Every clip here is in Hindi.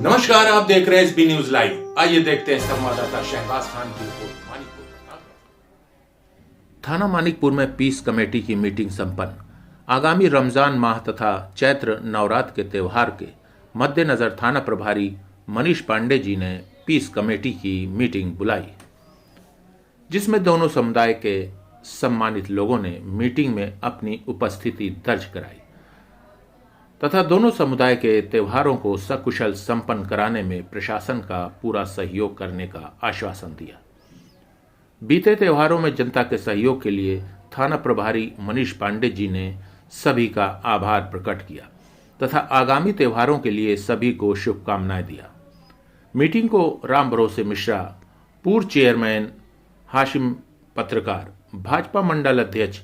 नमस्कार, आप देख रहे हैं एसबी न्यूज लाइव। आइए देखते हैं संवाददाता शहबाज खान की रिपोर्ट। मानिकपुर थाना मानिकपुर में पीस कमेटी की मीटिंग संपन्न। आगामी रमजान माह तथा चैत्र नवरात्र के त्योहार के मद्देनजर थाना प्रभारी मनीष पांडे जी ने पीस कमेटी की मीटिंग बुलाई, जिसमें दोनों समुदाय के सम्मानित लोगों ने मीटिंग में अपनी उपस्थिति दर्ज कराई तथा दोनों समुदाय के त्योहारों को सकुशल संपन्न कराने में प्रशासन का पूरा सहयोग करने का आश्वासन दिया। बीते त्योहारों में जनता के सहयोग के लिए थाना प्रभारी मनीष पांडे जी ने सभी का आभार प्रकट किया तथा आगामी त्योहारों के लिए सभी को शुभकामनाएं दिया। मीटिंग को राम भरोसे मिश्रा, पूर्व चेयरमैन हाशिम पत्रकार, भाजपा मंडल अध्यक्ष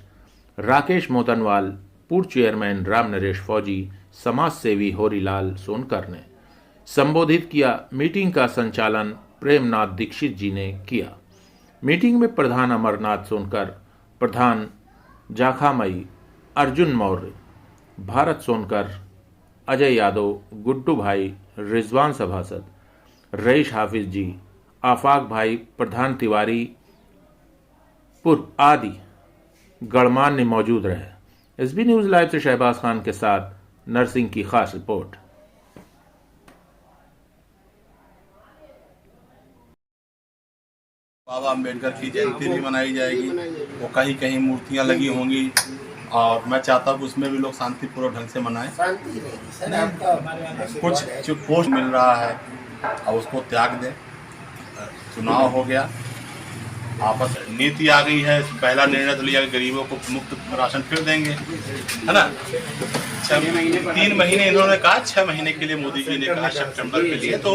राकेश मोदनवाल, पूर्व चेयरमैन राम नरेश फौजी, समाज सेवी होरीलाल सोनकर ने संबोधित किया। मीटिंग का संचालन प्रेमनाथ दीक्षित जी ने किया। मीटिंग में प्रधान अमरनाथ सोनकर, प्रधान जाखामई, अर्जुन मौर्य, भारत सोनकर, अजय यादव, गुड्डू भाई, रिजवान सभासद, रईस हाफिज जी, आफाक भाई, प्रधान तिवारी पुर आदि गणमान्य मौजूद रहे। एसबी न्यूज लाइव से शहबाज खान के साथ नरसिंह की खास रिपोर्ट। बाबा अम्बेडकर की जयंती भी मनाई जाएगी। वो कहीं कहीं मूर्तियां लगी होंगी और मैं चाहता हूँ उसमें भी लोग शांतिपूर्वक ढंग से मनाएं। कुछ जो पोस्ट मिल रहा है अब उसको त्याग दें। चुनाव हो गया, आपस नीति आ गई है। पहला निर्णय तो लिया गरीबों को मुफ्त राशन फिर देंगे, है ना। 3 महीने इन्होंने कहा, 6 महीने के लिए मोदी जी ने कहा सितंबर के लिए। तो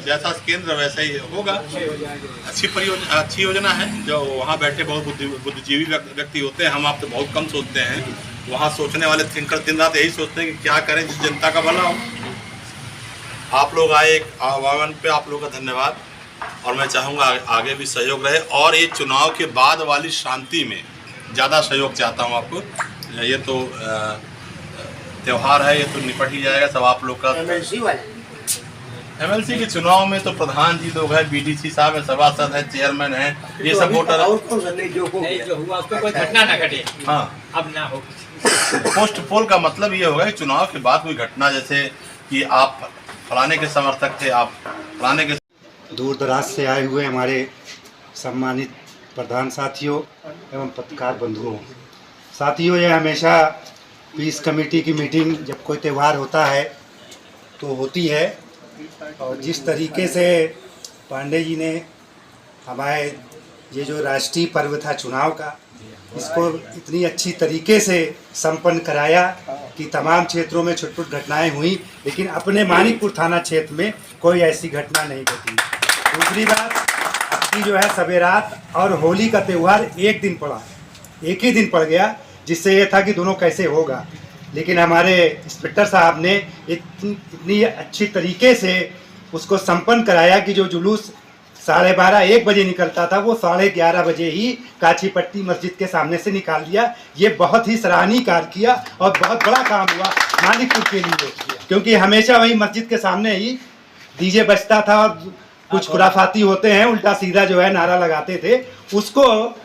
जैसा केंद्र वैसा ही होगा। अच्छी योजना है। जो वहाँ बैठे बहुत बुद्धिजीवी व्यक्ति होते हैं, हम आप तो बहुत कम सोचते हैं। वहाँ सोचने वाले थिंकर दिन रात यही सोचते हैं कि क्या करें जिस जनता का भला हो। आप लोग आए, एक आह्वान पे आप लोग का धन्यवाद और मैं चाहूँगा आगे भी सहयोग रहे और ये चुनाव के बाद वाली शांति में ज़्यादा सहयोग चाहता हूँ आपको। ये तो त्यौहार है, ये तो निपट ही जाएगा सब आप लोग का। एमएलसी के चुनाव में तो प्रधान जी लोग हैं, बीडीसी साहब है, सभासद है, चेयरमैन है, ये सब वोटर जो हुआ उसको कोई घटना ना घटे। हाँ, अब ना हो। पोस्ट पोल का मतलब ये होगा कि चुनाव के बाद कोई घटना, जैसे कि आप फलाने के समर्थक थे, आप फलाने के दूर दराज से आए हुए हमारे सम्मानित प्रधान साथियों एवं पत्रकार बंधुओं, साथियों, ये हमेशा पीस कमेटी की मीटिंग जब कोई त्यौहार होता है तो होती है। और जिस तरीके से पांडे जी ने हमारे ये जो राष्ट्रीय पर्व था चुनाव का, इसको इतनी अच्छी तरीके से संपन्न कराया कि तमाम क्षेत्रों में छुटपुट घटनाएं हुई, लेकिन अपने मानिकपुर थाना क्षेत्र में कोई ऐसी घटना नहीं घटी। दूसरी बात, अबकी जो है सवेरात और होली का त्यौहार एक दिन पड़ा, एक ही दिन पड़ गया, जिससे ये था कि दोनों कैसे होगा। लेकिन हमारे इंस्पेक्टर साहब ने इतनी अच्छी तरीके से उसको संपन्न कराया कि जो जुलूस 12:30-1 बजे निकलता था वो 11:30 बजे ही काछीपट्टी मस्जिद के सामने से निकाल दिया। ये बहुत ही सराहनीय कार्य किया और बहुत बड़ा काम हुआ मानिकपुर के लिए, क्योंकि हमेशा वही मस्जिद के सामने ही डीजे बजता था और कुछ खुराफाती होते हैं उल्टा सीधा जो है नारा लगाते थे। उसको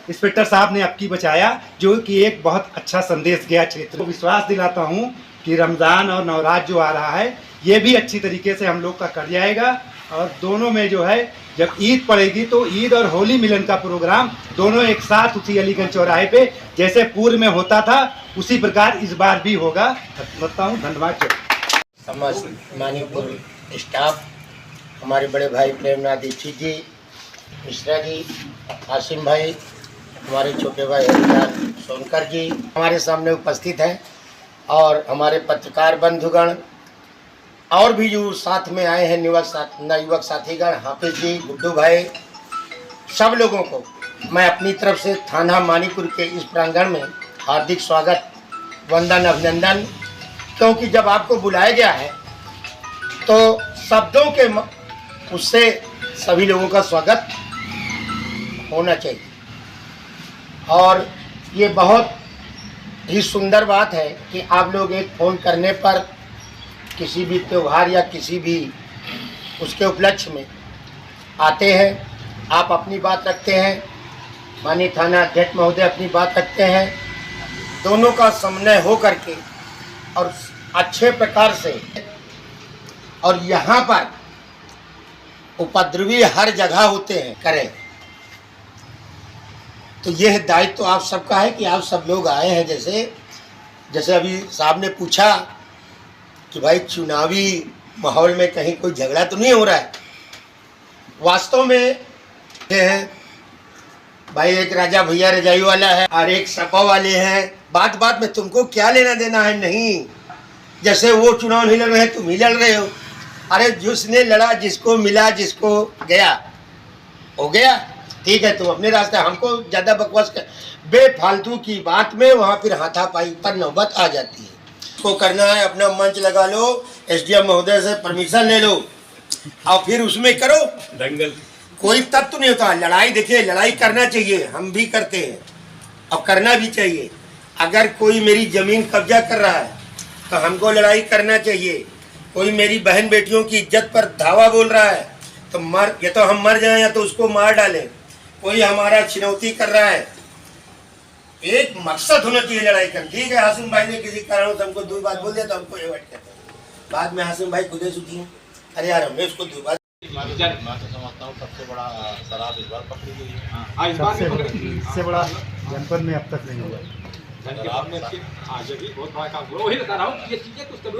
इंस्पेक्टर साहब ने अब की बचाया, जो कि एक बहुत अच्छा संदेश गया क्षेत्र को। विश्वास दिलाता हूँ कि रमज़ान और नवरात्र जो आ रहा है ये भी अच्छी तरीके से हम लोग का कर जाएगा। और दोनों में जो है जब ईद पड़ेगी तो ईद और होली मिलन का प्रोग्राम दोनों एक साथ उसी अलीगंज चौराहे पे जैसे पूर्व में होता था उसी प्रकार इस बार भी होगा। बताता हूँ, धन्यवाद। समस्त मानिकपुर स्टाफ, हमारे बड़े भाई प्रेमनाथ दीक्षित जी, मिश्रा जी, हाशिम भाई, हमारे छोटे भाई होरीलाल सोनकर जी हमारे सामने उपस्थित हैं और हमारे पत्रकार बंधुगण और भी जो साथ में आए हैं नवयुवक साथीगण, हाफिज जी, गुड्डू भाई, सब लोगों को मैं अपनी तरफ से थाना मानिकपुर के इस प्रांगण में हार्दिक स्वागत, वंदन, अभिनंदन। क्योंकि जब आपको बुलाया गया है तो शब्दों के उससे सभी लोगों का स्वागत होना चाहिए। और ये बहुत ही सुंदर बात है कि आप लोग एक फ़ोन करने पर किसी भी त्यौहार या किसी भी उसके उपलक्ष्य में आते हैं। आप अपनी बात रखते हैं, माननीय थाना अध्यक्ष महोदय अपनी बात रखते हैं, दोनों का समन्वय हो करके और अच्छे प्रकार से। और यहाँ पर उपद्रवी हर जगह होते हैं, करें। तो यह दायित्व तो आप सबका है कि आप सब लोग आए हैं। जैसे अभी साहब ने पूछा कि भाई चुनावी माहौल में कहीं कोई झगड़ा तो नहीं हो रहा है। वास्तव में ये है भाई, एक राजा भैया रजाई वाला है और एक सपा वाले हैं। बात बात में तुमको क्या लेना देना है? नहीं, जैसे वो चुनाव नहीं लड़ रहे तुम ही लड़ रहे हो। अरे जिसने लड़ा, जिसको मिला, जिसको गया हो गया, ठीक है। तुम अपने रास्ते, हमको ज़्यादा बकवास कर बेफालतू की बात में वहाँ फिर हाथापाई पर नौबत आ जाती है। को करना है अपना मंच लगा लो, एसडीएम महोदय से परमिशन ले लो और फिर उसमें करो दंगल। कोई तत्व नहीं होता लड़ाई। देखिए, लड़ाई करना चाहिए, हम भी करते हैं और करना भी चाहिए। अगर कोई मेरी ज़मीन कब्जा कर रहा है तो हमको लड़ाई करना चाहिए। कोई मेरी बहन बेटियों की इज्जत पर धावा बोल रहा है तो या तो हम मर जाएं या तो उसको मार डालें। कोई हमारा चुनौती कर रहा है, एक मकसद होना चाहिए लड़ाई करना। ठीक है, हासिम भाई ने किसी कारण से हमको दो बात बोल दिया तो हमको एवॉइड करते हैं। बाद में हासिम भाई खुदे सूझी हैं, अरे यार हमने उसको दो बात। मैं तो समझता हूँ सबसे बड़ा शराब इस बार पकड़ी गई है। इससे बड़ा जनपद में अब तक नहीं हुआ। शराब में आगे भी बहुत बड़ा काम हुआ। वही बता रहा हूँ, ये चीजें कुछ करो,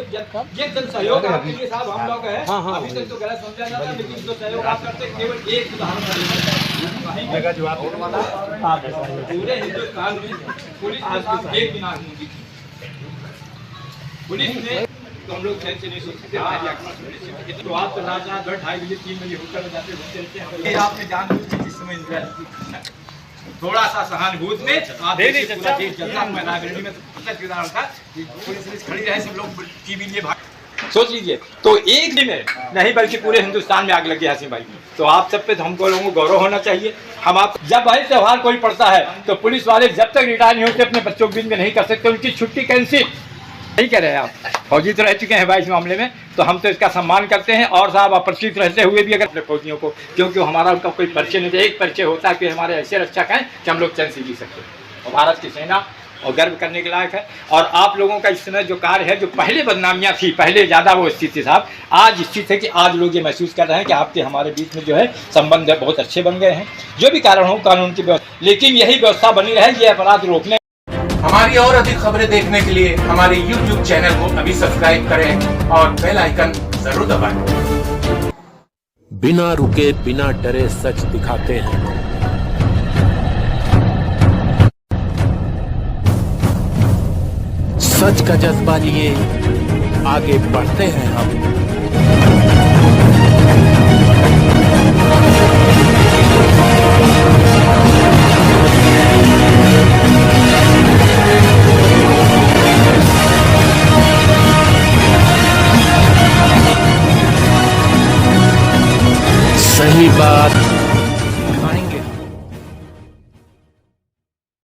ये जन सहयोग आपके लिए साहब हम लोग हैं। अभी तक तो गलत समझा जाता है, लेकिन जो सहयोग आप करते हैं, केवल एक उदाहरण पूरे हिंदुस्तान में पुलिस के साथ एक बिना होगी। पुलिस ने तो हम लोग चैन से नहीं सोच सकते। तो आप तो रात 2:30 बजे 3 बजे होटल में जाते घूमते हैं। आपने जानबूझ के जिस समय इंतजार थोड़ा सा सहानुभूति में आप पूरा देश चलता। मैं नागरिक में किरदार था, पुलिस खड़ी रहे, सब लोग टीवी लिए भाग। सोच लीजिए, तो एक दिन में नहीं बल्कि पूरे हिंदुस्तान में आग लगी हासिम भाई। तो आप सब पे तो हमको लोगों को गौरव होना चाहिए। हम आप जब भाई त्योहार कोई पड़ता है तो पुलिस वाले जब तक रिटायर नहीं होते अपने बच्चों को भी नहीं कर सकते, उनकी छुट्टी कैंसिल नहीं कह रहे हैं। आप फौजी तो रह चुके हैं भाई इस मामले में, तो हम तो इसका सम्मान करते हैं। और साहब अपरिचित रहते हुए भी अगर अपने फौजियों को, क्योंकि हमारा उनका कोई परिचय नहीं था, एक परिचय होता है कि हमारे ऐसे रक्षक हैं कि हम लोग चैन से जी सकते हैं। और भारत की सेना और गर्व करने के लायक है। और आप लोगों का इस समय जो कार्य है, जो पहले बदनामियाँ थी, पहले ज़्यादा वो स्थिति थी साहब, आज स्थित है कि आज लोग ये महसूस कर रहे हैं कि आपके हमारे बीच में जो है संबंध बहुत अच्छे बन गए हैं। जो भी कारण हो कानून की व्यवस्था, लेकिन यही व्यवस्था बनी रहे ये अपराध रोकने। हमारी और अधिक खबरें देखने के लिए हमारे YouTube चैनल को अभी सब्सक्राइब करें और बेल आइकन जरूर दबाएं। बिना रुके बिना डरे सच दिखाते हैं। सच का जज्बा लिए आगे बढ़ते हैं हम। सही बात